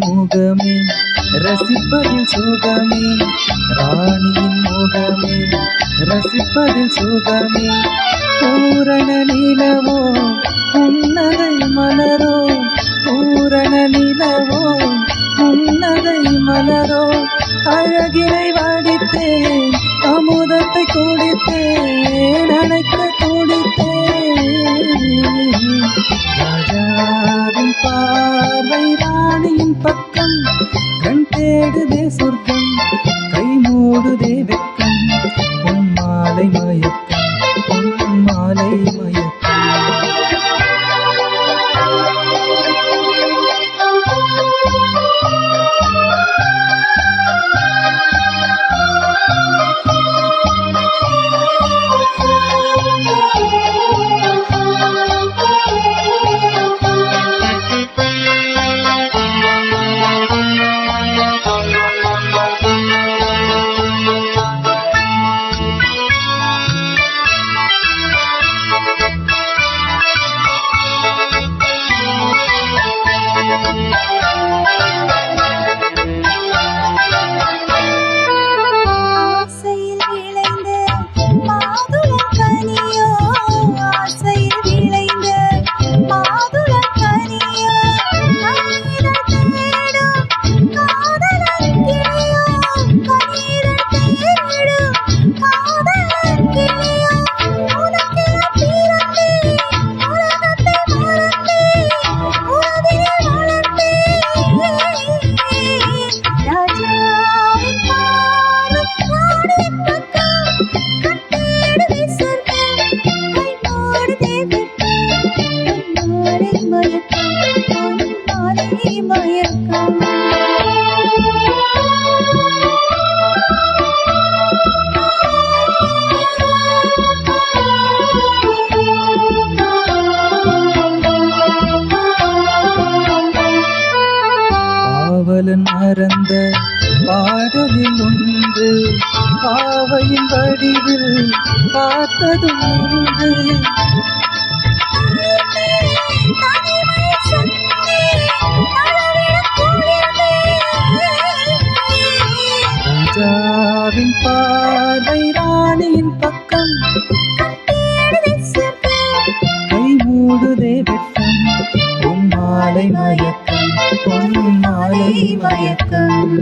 முகமே ரசிப்பதில் சுகமே, ராணியின் முகமே ரசிப்பதில் சுகமே. பூரண நிலவோ புன்னகை மலரோ, பூரண நிலவோ புன்னகை மலரோ. அழகினை வடித்தேன், அமுதத்தை குடித்தேன், அணைக்க துடித்தேன். ராஜாவின் பார்வை ராணியின் பக்கம், கண் தேடுதே சொர்க்கம், கை மூடுதே வெட்கம். பொன்மாலை மயக்கம், பொன்மாலை மயக்கம். பாவலன் மறந்த பாடலில் ஒன்று, பாவையின் வடிவில் பார்த்ததும் ஒன்று. ராஜாவின் பார்வை ராணியின் பக்கம், கை மூடுதே வெட்கம். பொன்மாலை மயக்கம், பொன்மாலை மயக்கம்.